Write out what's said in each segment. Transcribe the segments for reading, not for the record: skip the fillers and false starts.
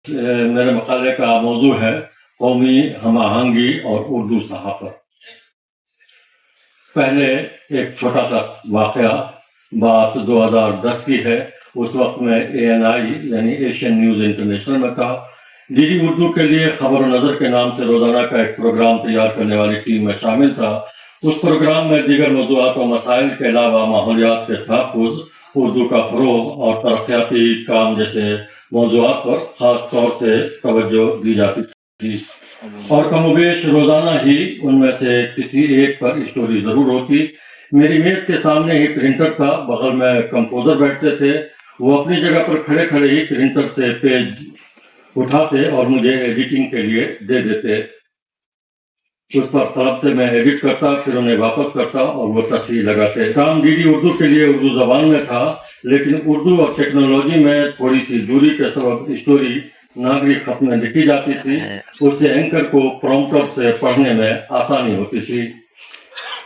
میرے مقالے کا موضوع ہے قومی ہم آہنگی اور اردو صحافت۔ پہلے ایک چھوٹا سا واقعہ بات 2010 کی ہے۔ اس وقت میں ANI یعنی ایشین نیوز انٹرنیشنل میں تھا۔ DD اردو کے لیے خبر و نظر کے نام سے روزانہ کا ایک پروگرام تیار کرنے والی ٹیم میں شامل تھا۔ اس پروگرام میں دیگر موضوعات و مسائل کے علاوہ ماحولیات کے تحفظ، اردو کا فروغ اور ترقیاتی کام جیسے موضوعات پر خاص طور سے توجہ دی جاتی تھی، اور کم و بیش روزانہ ہی ان میں سے کسی ایک پر اسٹوری ضرور ہوتی۔ میری میز کے سامنے ہی پرنٹر تھا، بغل میں کمپوزر بیٹھتے تھے۔ وہ اپنی جگہ پر کھڑے کھڑے ہی پرنٹر سے پیج اٹھاتے اور مجھے ایڈیٹنگ کے لیے دے دیتے۔ اس پر طلب سے میں ایڈٹ کرتا، پھر انہیں واپس کرتا اور وہ تصحیح لگاتے۔ کام DD اردو کے لیے اردو زبان میں تھا، لیکن اردو اور ٹیکنالوجی میں تھوڑی سی دوری کے سبب اسٹوری ناگری خط میں لکھی جاتی تھی۔ اس سے اینکر کو پرومپٹر سے پڑھنے میں آسانی ہوتی تھی۔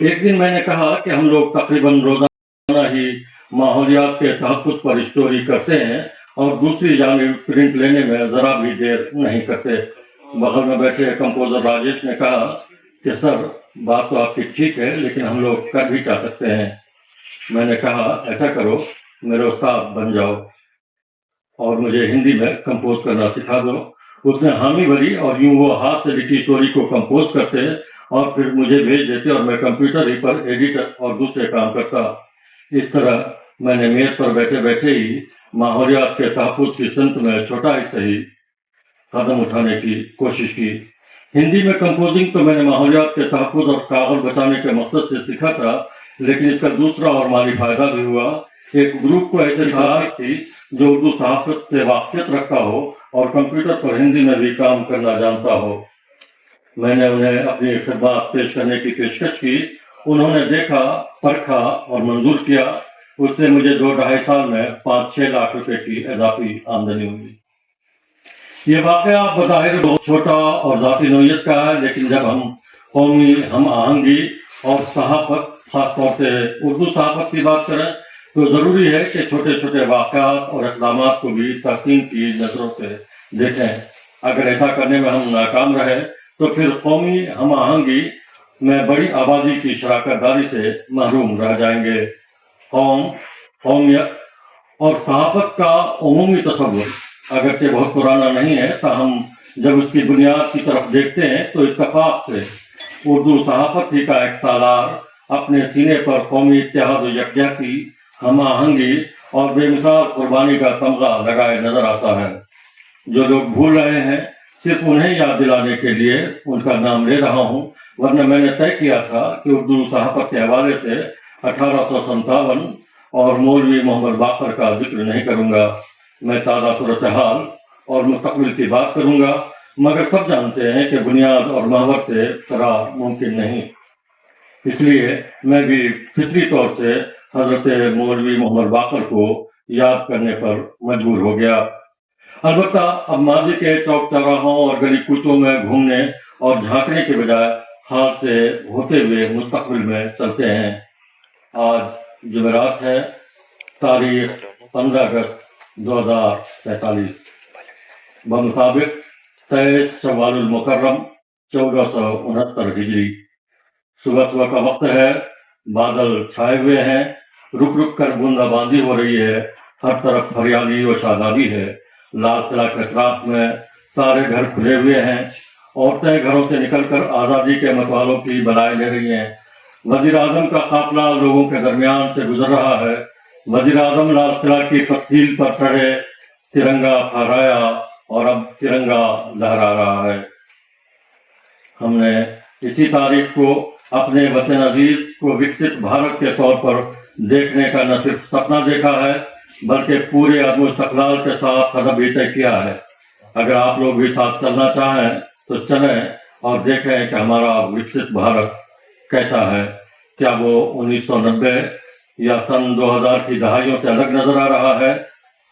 ایک دن میں نے کہا کہ ہم لوگ تقریباً روزانہ ہی ماحولیات کے تحفظ پر اسٹوری کرتے ہیں اور دوسری جانب پرنٹ لینے میں ذرا بھی دیر نہیں کرتے۔ بغل میں بیٹھے کمپوزر راجیش نے کہا کہ سر، بات تو آپ کی ٹھیک ہے، لیکن ہم لوگ کر بھی کیا سکتے ہیں۔ میں نے کہا ایسا کرو، میرے استاد بن جاؤ اور مجھے ہندی میں کمپوز کرنا سکھا دو۔ اس نے حامی بھری اور یوں وہ ہاتھ سے لکھی اسٹوری کو کمپوز کرتے اور پھر مجھے بھیج دیتے اور میں کمپیوٹر ہی پر ایڈیٹر اور دوسرے کام کرتا۔ اس طرح میں نے میز پر بیٹھے بیٹھے ہی ماحولیات کے تحفظ کی سمت میں چھوٹا ہی صحیح قدم اٹھانے کی کوشش کی۔ ہندی میں کمپوزنگ تو میں نے ماحولیات کے تحفظ اور کاغذ بچانے کے مقصد سے سیکھا تھا، لیکن اس کا دوسرا اور مالی فائدہ بھی ہوا۔ ایک گروپ کو ایسے صلاحیت تھی جو اردو صحافت سے واقفیت رکھتا ہو اور کمپیوٹر پر ہندی میں بھی کام کرنا جانتا ہو۔ میں نے انہیں اپنی خدمات پیش کرنے کی پیشکش کی۔ انہوں نے دیکھا، پرکھا اور منظور کیا۔ اس سے مجھے 2-2.5 سال میں 5-6 لاکھ روپے کی اضافی آمدنی ہوئی۔ یہ واقعہ بظاہر بہت چھوٹا اور ذاتی نوعیت کا ہے، لیکن جب ہم قومی ہم آہنگی اور صحافت، خاص طور سے اردو صحافت کی بات کریں تو ضروری ہے کہ چھوٹے چھوٹے واقعات اور اقدامات کو بھی تحسین کی نظروں سے دیکھیں۔ اگر ایسا کرنے میں ہم ناکام رہے تو پھر قومی ہم آہنگی میں بڑی آبادی کی شراکت داری سے محروم رہ جائیں گے۔ قومیت اور صحافت کا عمومی تصور اگرچہ بہت پرانا نہیں ہے، تاہم جب اس کی بنیاد کی طرف دیکھتے ہیں تو اتفاق سے اردو صحافت ہی کا ایک سالار اپنے سینے پر قومی اتحاد و یکجہتی، ہم آہنگی اور بے مثال قربانی کا تمغہ لگائے نظر آتا ہے۔ جو لوگ بھول رہے ہیں، صرف انہیں یاد دلانے کے لیے ان کا نام لے رہا ہوں، ورنہ میں نے طے کیا تھا کہ اردو صحافت کے حوالے سے 1857 اور مولوی محمد باقر کا ذکر نہیں کروں گا۔ میں تازہ صورتحال اور مستقبل کی بات کروں گا، مگر سب جانتے ہیں کہ بنیاد اور محور سے فرار ممکن نہیں۔ اس لیے میں بھی فطری طور سے حضرت مولوی محمد باقر کو یاد کرنے پر مجبور ہو گیا۔ البتہ اب ماضی کے چوک چوراہوں اور گلی کوچوں میں گھومنے اور جھانکنے کے بجائے حال سے ہوتے ہوئے مستقبل میں چلتے ہیں۔ آج جمعرات ہے، تاریخ 15 اگست 2047، بمطابق 23 شوال المکرم 1469 ہجری۔ صبح کا وقت ہے، بادل چھائے ہوئے ہیں، رک رک کر بوندا باندی ہو رہی ہے، ہر طرف ہریالی و شادابی ہے۔ لال قلعہ کے اطراف میں سارے گھر کھلے ہوئے ہیں، عورتیں گھروں سے نکل کر آزادی کے متوالوں کی بلائیں لے رہی ہیں۔ وزیر اعظم کا قافلہ لوگوں کے درمیان سے گزر رہا ہے۔ وزیر اعظم لال قلعہ کی تفصیل پر چڑھے، ترنگا پھہرایا اور اب ترنگا لہرا رہا ہے۔ ہم نے اسی تاریخ کو اپنے وطن عزیز کو وکست بھارت کے طور پر دیکھنے کا نہ صرف سپنا دیکھا ہے، بلکہ پورے عدم استقلال کے ساتھ ہدف بھی طے کیا ہے۔ اگر آپ لوگ بھی ساتھ چلنا چاہیں تو چلیں اور دیکھیں کہ ہمارا وکست بھارت کیسا ہے۔ کیا وہ 1990 یا سن 2000 کی دہائیوں سے الگ نظر آ رہا ہے؟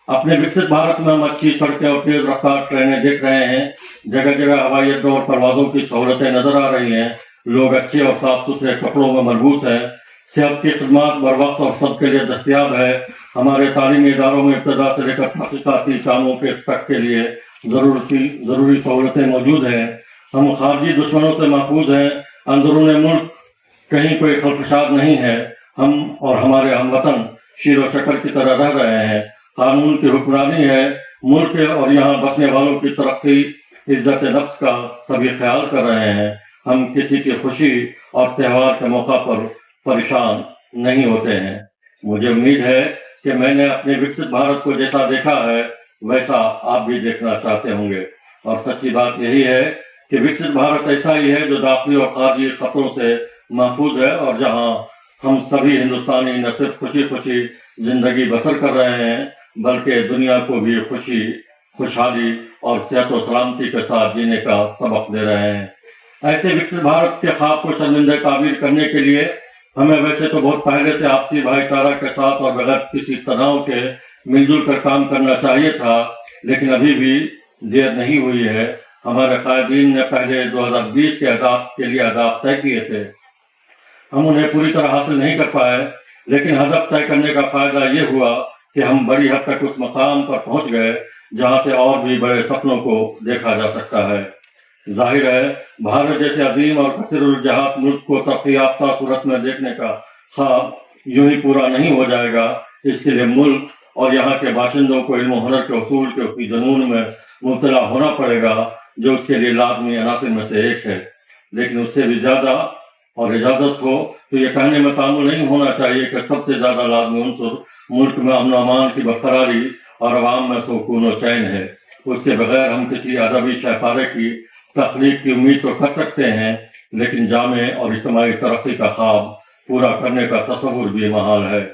اپنے وکست بھارت میں ہم اچھی سڑکیں اور تیز رفتار ٹرینیں دیکھ رہے ہیں، جگہ جگہ ہوائی اڈوں اور پروازوں کی سہولتیں نظر آ رہی ہیں، لوگ اچھے اور صاف ستھرے کپڑوں میں ملبوس ہیں، صحت کی خدمات بر وقت اور سب کے لیے دستیاب ہے، ہمارے تعلیمی اداروں میں ابتدا سے لے کر تحقیقاتی کاموں کے تک کے لیے ضروری سہولتیں موجود ہیں، ہم خارجی دشمنوں سے محفوظ ہیں، اندرون ملک کہیں کوئی خلفشاد نہیں ہے، ہم اور ہمارے ہم وطن شیر و شکر کی طرح رہ رہے ہیں، قانون کی حکمرانی ہے، ملک اور یہاں بسنے والوں کی ترقی، عزت نفس کا سبھی خیال کر رہے ہیں، ہم کسی کی خوشی اور تہوار کے موقع پر پریشان نہیں ہوتے ہیں۔ مجھے امید ہے کہ میں نے اپنے وکست بھارت کو جیسا دیکھا ہے ویسا آپ بھی دیکھنا چاہتے ہوں گے، اور سچی بات یہی ہے کہ وکست بھارت ایسا ہی ہے جو داخلی اور خارجی خطروں سے محفوظ ہے، اور جہاں ہم سبھی ہندوستانی نہ صرف خوشی خوشی زندگی بسر کر رہے ہیں بلکہ دنیا کو بھی خوشی، خوشحالی اور صحت و سلامتی کے ساتھ جینے کا سبق دے رہے ہیں۔ ایسے وکست بھارت کے خواب کو شرمندہ تعبیر کرنے کے لیے ہمیں ویسے تو بہت پہلے سے آپسی بھائی چارہ کے ساتھ اور بغیر کسی تناؤ کے مل جل کر کام کرنا چاہیے تھا، لیکن ابھی بھی دیر نہیں ہوئی ہے۔ ہمارے قائدین نے پہلے 2020 کے اہداف کے لیے اہداف طے کیے تھے، ہم انہیں پوری طرح حاصل نہیں کر پائے، لیکن ہدف طے کرنے کا فائدہ یہ ہوا کہ ہم بڑی حد تک اس مقام پر پہنچ گئے جہاں سے اور بھی بڑے سپنوں کو دیکھا جا سکتا ہے۔ ظاہر ہے بھارت جیسے عظیم اور کثیر الجہات ملک کو ترقی یافتہ صورت میں دیکھنے کا خواب یوں ہی پورا نہیں ہو جائے گا۔ اس کے لیے ملک اور یہاں کے باشندوں کو علم و ہنر کے حصول کے اسی جنون میں مبتلا ہونا پڑے گا جو اس کے لیے لازمی عناصر میں سے ایک ہے، لیکن اس سے بھی زیادہ اور اجازت ہو تو یہ کہنے میں تعمل نہیں ہونا چاہیے کہ سب سے زیادہ لازمی عنصر ملک میں امن و امان کی برقراری اور عوام میں سکون و چین ہے۔ اس کے بغیر ہم کسی ادبی شاہکارے کی تخلیق کی امید تو کر سکتے ہیں، لیکن جامع اور اجتماعی ترقی کا خواب پورا کرنے کا تصور بھی محال ہے۔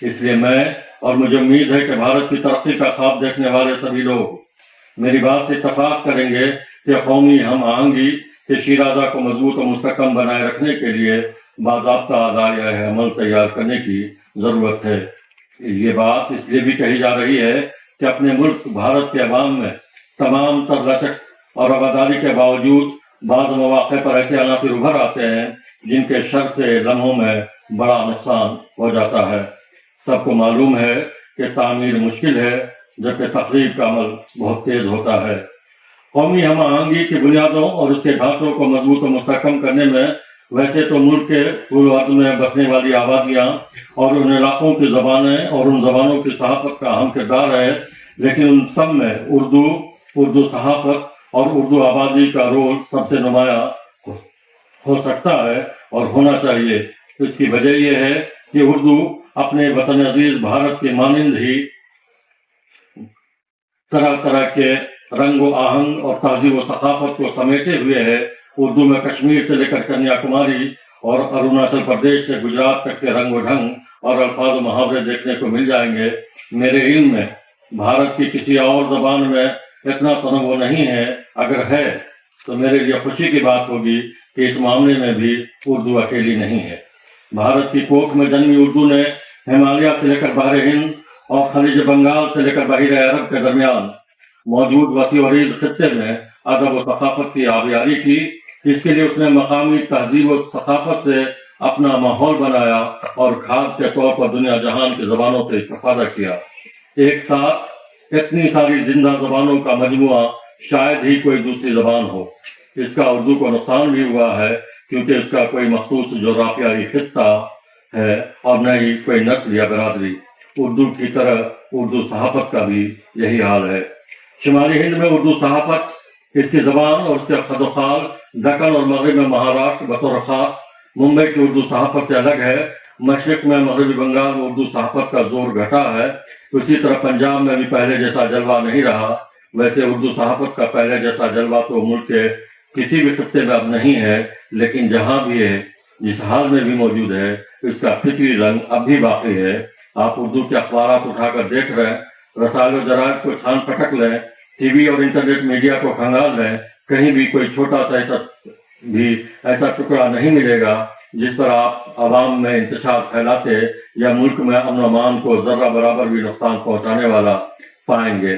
اس لیے میں اور مجھے امید ہے کہ بھارت کی ترقی کا خواب دیکھنے والے سبھی لوگ میری بات سے اتفاق کریں گے کہ قومی ہم آہنگی کے شیرازہ کو مضبوط و مستحکم بنائے رکھنے کے لیے باضابطہ دائرۂ عمل تیار کرنے کی ضرورت ہے۔ یہ بات اس لیے بھی کہی جا رہی ہے کہ اپنے ملک بھارت کے عوام میں تمام تر لچک اور رواداری کے باوجود بعض مواقع پر ایسے عناصر ابھر آتے ہیں جن کے شر سے لمحوں میں بڑا نقصان ہو جاتا ہے۔ سب کو معلوم ہے کہ تعمیر مشکل ہے جبکہ تخریب کا عمل بہت تیز ہوتا ہے۔ قومی ہم آہنگی کی بنیادوں اور اس کے ڈھانچوں کو مضبوط و مستحکم کرنے میں ویسے تو ملک کے طول و عرض میں بسنے والی آبادیاں اور ان علاقوں کی زبانیں اور ان زبانوں کی صحافت کا اہم کردار ہے، لیکن ان سب میں اردو صحافت اور اردو آبادی کا رول سب سے نمایاں ہو سکتا ہے اور ہونا چاہیے۔ اس کی وجہ یہ ہے کہ اردو اپنے وطن عزیز بھارت کے مانند ہی طرح طرح کے رنگ و آہنگ اور تہذیب و ثقافت کو سمیٹے ہوئے ہے۔ اردو میں کشمیر سے لے کر کنیا کماری اور اروناچل پردیش سے گجرات تک کے رنگ و ڈھنگ اور الفاظ و محاورے دیکھنے کو مل جائیں گے۔ میرے علم میں بھارت کی کسی اور زبان میں اتنا تنوع نہیں ہے، اگر ہے تو میرے لیے خوشی کی بات ہوگی کہ اس معاملے میں بھی اردو اکیلی نہیں ہے۔ بھارت کی کوکھ میں جنمی اردو نے ہمالیہ سے لے کر بحر ہند اور خلیج بنگال سے لے کر بحیرہ عرب کے درمیان موجود وسیع و عریض خطے میں ادب و ثقافت کی آبیاری کی۔ اس کے لیے اس نے مقامی تہذیب و ثقافت سے اپنا ماحول بنایا اور کھاد کے طور پر دنیا جہان کی زبانوں سے استفادہ کیا۔ ایک ساتھ اتنی ساری زندہ زبانوں کا مجموعہ شاید ہی کوئی دوسری زبان ہو۔ اس کا اردو کو نقصان بھی ہوا ہے کیونکہ اس کا کوئی مخصوص جغرافیائی خطہ ہے اور نہ ہی کوئی نسل یا برادری۔ اردو کی طرح اردو صحافت کا بھی یہی حال ہے۔ شمالی ہند میں اردو صحافت، اس کی زبان اور اس کے خد و خال دکن اور مغرب میں مہاراشٹر بطور خاص ممبئی کی اردو صحافت سے الگ ہے۔ مشرق میں مغربی بنگال میں اردو صحافت کا زور گھٹا ہے۔ اسی طرح پنجاب میں بھی پہلے جیسا جلوہ نہیں رہا۔ ویسے اردو صحافت کا پہلے جیسا جلوہ تو ملک کے کسی بھی خطے میں اب نہیں ہے، لیکن جہاں بھی ہے، جس حال میں بھی موجود ہے، اس کا فطری رنگ اب بھی باقی ہے۔ آپ اردو کے اخبارات اٹھا کر دیکھ رہے ہیں، رسائل و جرائد کو چھان پٹک لیں، ٹی وی اور انٹرنیٹ میڈیا کو کھنگال لیں، کہیں بھی کوئی چھوٹا سا ایسا ٹکڑا نہیں ملے گا جس پر آپ عوام میں انتشار پھیلاتے یا ملک میں امن و امان کو ذرہ برابر بھی نقصان پہنچانے والا پائیں گے۔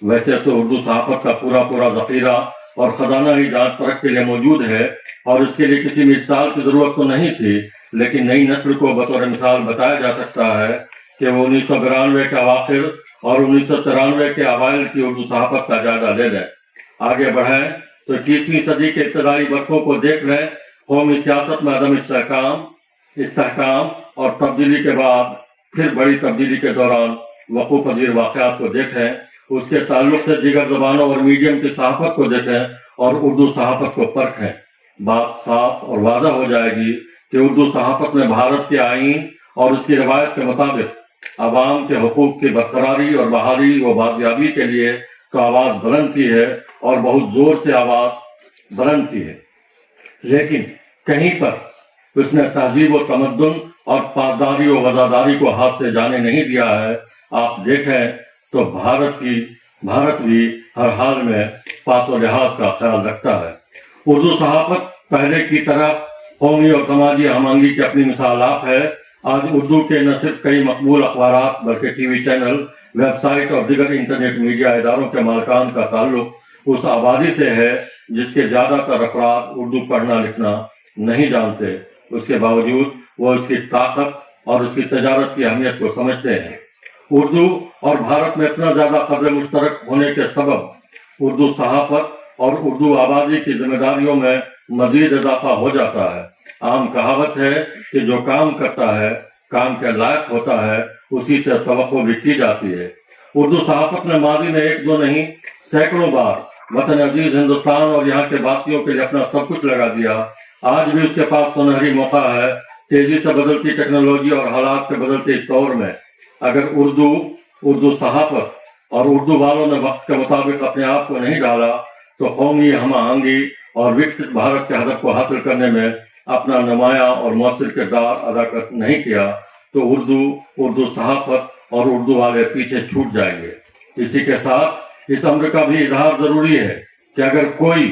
ویسے تو اردو صحافت کا پورا ذخیرہ اور خزانہ ہی جانچ پرکھ کے لیے موجود ہے اور اس کے لیے کسی مثال کی ضرورت تو نہیں تھی، لیکن نئی نسل کو بطور مثال بتایا جا سکتا ہے کہ وہ 1992 کے اواخر اور 1993 کے اوائل کی اردو صحافت کا جائزہ لے لیں۔ آگے بڑھیں تو 21ویں صدی کے ابتدائی برسوں کو دیکھ لیں۔ قومی سیاست میں عدم استحکام اور تبدیلی کے بعد پھر بڑی تبدیلی کے دوران وقوع پذیر واقعات کو دیکھیں۔ اس کے تعلق سے دیگر زبانوں اور میڈیم کی صحافت کو دیکھیں اور اردو صحافت کو پرکھیں۔ بات صاف اور واضح ہو جائے گی کہ اردو صحافت میں بھارت کے آئین اور اس کی روایت کے مطابق عوام کے حقوق کی برقراری اور بحالی و بازیابی کے لیے تو آواز بلند کی ہے اور بہت زور سے آواز بلند کی ہے، لیکن کہیں پر اس نے تہذیب و تمدن اور پاسداری و وفاداری کو ہاتھ سے جانے نہیں دیا ہے۔ آپ دیکھیں تو بھارت بھی ہر حال میں پاس و لحاظ کا خیال رکھتا ہے۔ اردو صحافت پہلے کی طرح قومی اور سماجی ہم آہنگی کی اپنی مثال آپ ہے۔ آج اردو کے نہ صرف کئی مقبول اخبارات بلکہ TV channel, web site اور دیگر انٹرنیٹ میڈیا اداروں کے مالکان کا تعلق اس آبادی سے ہے جس کے زیادہ تر افراد اردو پڑھنا لکھنا نہیں جانتے۔ اس کے باوجود وہ اس کی طاقت اور اس کی تجارت کی اہمیت کو سمجھتے ہیں۔ اردو اور بھارت میں اتنا زیادہ قدر مشترک ہونے کے سبب اردو صحافت اور اردو آبادی کی ذمہ داریوں میں مزید اضافہ ہو جاتا ہے۔ عام کہاوت ہے کہ جو کام کرتا ہے، کام کے لائق ہوتا ہے، اسی سے توقع بھی کی جاتی ہے۔ اردو صحافت نے ماضی میں ایک دو نہیں سینکڑوں بار وطن عزیز ہندوستان اور یہاں کے باسیوں کے لیے اپنا سب کچھ لگا دیا۔ آج بھی اس کے پاس سنہری موقع ہے۔ تیزی سے بدلتی ٹیکنالوجی اور حالات کے بدلتے اس دور میں اگر اردو صحافت اور اردو والوں نے وقت کے مطابق اپنے آپ کو نہیں ڈالا تو قومی ہم آہنگی اور وکست بھارت کے ہدف کو حاصل کرنے میں اپنا نمایاں اور مؤثر کردار ادا نہیں کیا تو اردو صحافت اور اردو والے پیچھے چھوٹ جائیں گے۔ اسی کے ساتھ اس امر کا بھی اظہار ضروری ہے کہ اگر کوئی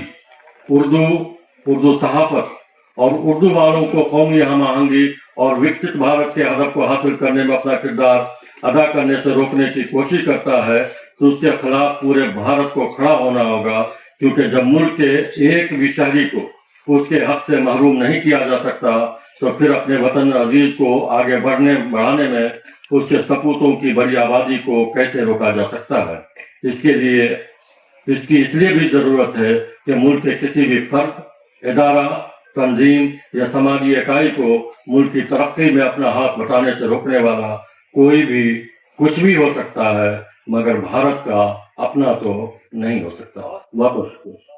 اردو صحافت اور اردو والوں کو قومی ہم آہنگی اور وکست بھارت کے ہدف کو حاصل کرنے میں اپنا کردار ادا کرنے سے روکنے کی کوشش کرتا ہے تو اس کے خلاف پورے بھارت کو کھڑا ہونا ہوگا، کیونکہ جب ملک کے ایک بھی شہری کو اس کے حق سے محروم نہیں کیا جا سکتا تو پھر اپنے وطن عزیز کو آگے بڑھانے میں اس کے سپوتوں کی بڑی آبادی کو کیسے روکا جا سکتا ہے۔ اس کی اس لیے بھی ضرورت ہے کہ ملک کے کسی بھی فرد، ادارہ، تنظیم یا سماجی اکائی کو ملک کی ترقی میں اپنا ہاتھ بٹانے سے روکنے والا کوئی بھی کچھ بھی ہو سکتا ہے، مگر بھارت کا اپنا تو نہیں ہو سکتا۔ بہت شکریہ۔